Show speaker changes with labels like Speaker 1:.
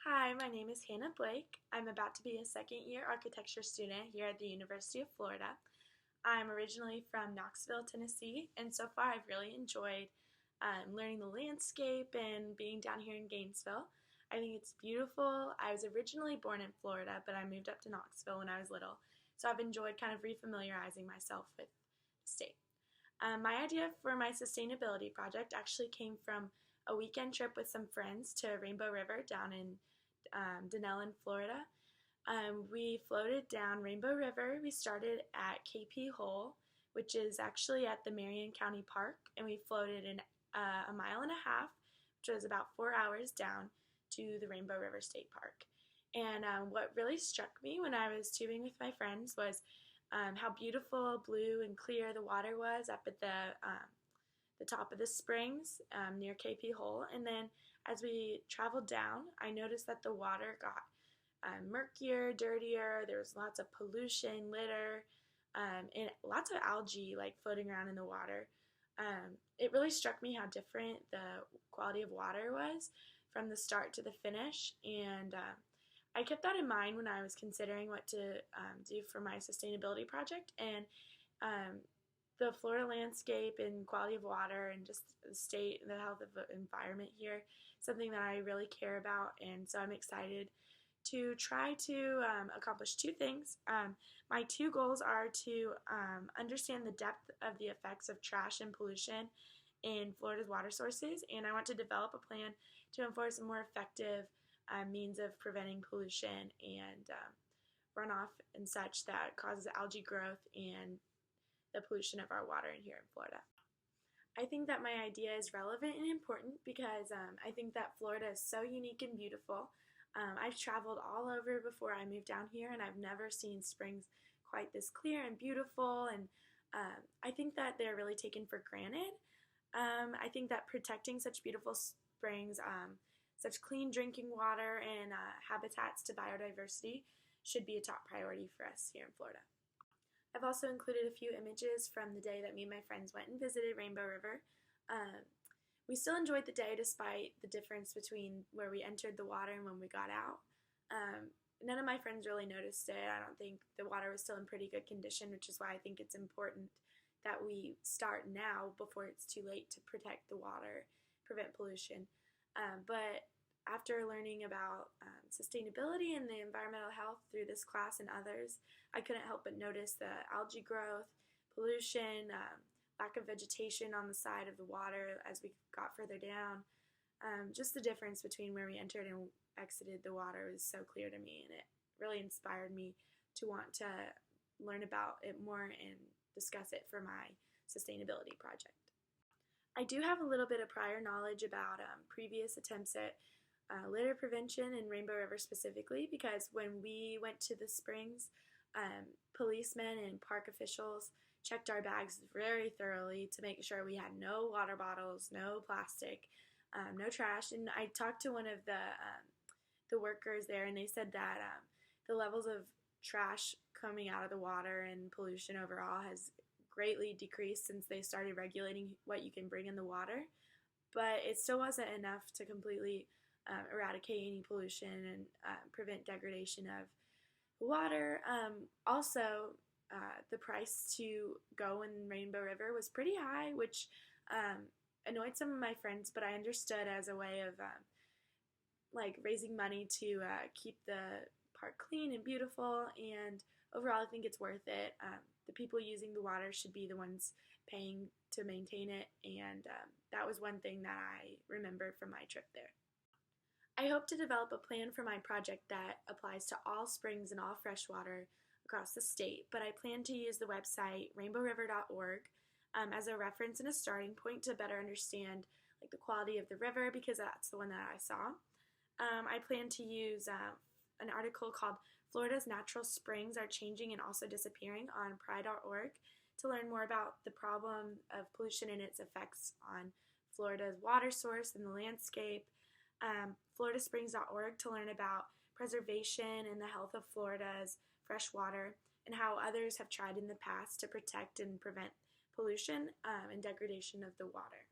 Speaker 1: Hi, my name is Hannah Blake. I'm about to be a second year architecture student here at the University of Florida. I'm originally from Knoxville, Tennessee, and so far I've really enjoyed learning the landscape and being down here in Gainesville. I think it's beautiful. I was originally born in Florida, but I moved up to Knoxville when I was little, so I've enjoyed kind of refamiliarizing myself with the state. My idea for my sustainability project actually came from a weekend trip with some friends to Rainbow River down in Denellen, Florida. We floated down Rainbow River. We started at KP Hole, which is actually at the Marion County Park, and we floated in a mile and a half, which was about 4 hours down to the Rainbow River State Park. And what really struck me when I was tubing with my friends was how beautiful, blue, and clear the water was up at the top of the springs near KP Hole. And then as we traveled down, I noticed that the water got murkier, dirtier. There was lots of pollution, litter, and lots of algae like floating around in the water. It really struck me how different the quality of water was from the start to the finish, and I kept that in mind when I was considering what to do for my sustainability project. And the Florida landscape and quality of water and just the state and the health of the environment here, something that I really care about. And so I'm excited to try to accomplish two things. My two goals are to understand the depth of the effects of trash and pollution in Florida's water sources, and I want to develop a plan to enforce a more effective means of preventing pollution and runoff and such that causes algae growth and the pollution of our water in here in Florida. I think that my idea is relevant and important because I think that Florida is so unique and beautiful. I've traveled all over before I moved down here, and I've never seen springs quite this clear and beautiful, and I think that they're really taken for granted. I think that protecting such beautiful springs, such clean drinking water, and habitats to biodiversity should be a top priority for us here in Florida. I've also included a few images from the day that me and my friends went and visited Rainbow River. We still enjoyed the day despite the difference between where we entered the water and when we got out. None of my friends really noticed it. I don't think the water was still in pretty good condition, which is why I think it's important that we start now before it's too late to protect the water, prevent pollution. But after learning about sustainability and the environmental health through this class and others, I couldn't help but notice the algae growth, pollution, lack of vegetation on the side of the water as we got further down. Just the difference between where we entered and exited the water was so clear to me, and it really inspired me to want to learn about it more and discuss it for my sustainability project. I do have a little bit of prior knowledge about previous attempts at litter prevention in Rainbow River specifically, because when we went to the springs, policemen and park officials checked our bags very thoroughly to make sure we had no water bottles, no plastic, no trash. And I talked to one of the workers there, and they said that the levels of trash coming out of the water and pollution overall has greatly decreased since they started regulating what you can bring in the water. But it still wasn't enough to completely eradicate any pollution and prevent degradation of water. Also, the price to go in Rainbow River was pretty high, which annoyed some of my friends, but I understood as a way of like raising money to keep the park clean and beautiful, and overall I think it's worth it. The people using the water should be the ones paying to maintain it, and that was one thing that I remembered from my trip there. I hope to develop a plan for my project that applies to all springs and all freshwater across the state, but I plan to use the website rainbowriver.org as a reference and a starting point to better understand like the quality of the river, because that's the one that I saw. I plan to use an article called Florida's Natural Springs Are Changing and Also Disappearing on PRI.org to learn more about the problem of pollution and its effects on Florida's water source and the landscape. FloridaSprings.org to learn about preservation and the health of Florida's fresh water and how others have tried in the past to protect and prevent pollution and degradation of the water.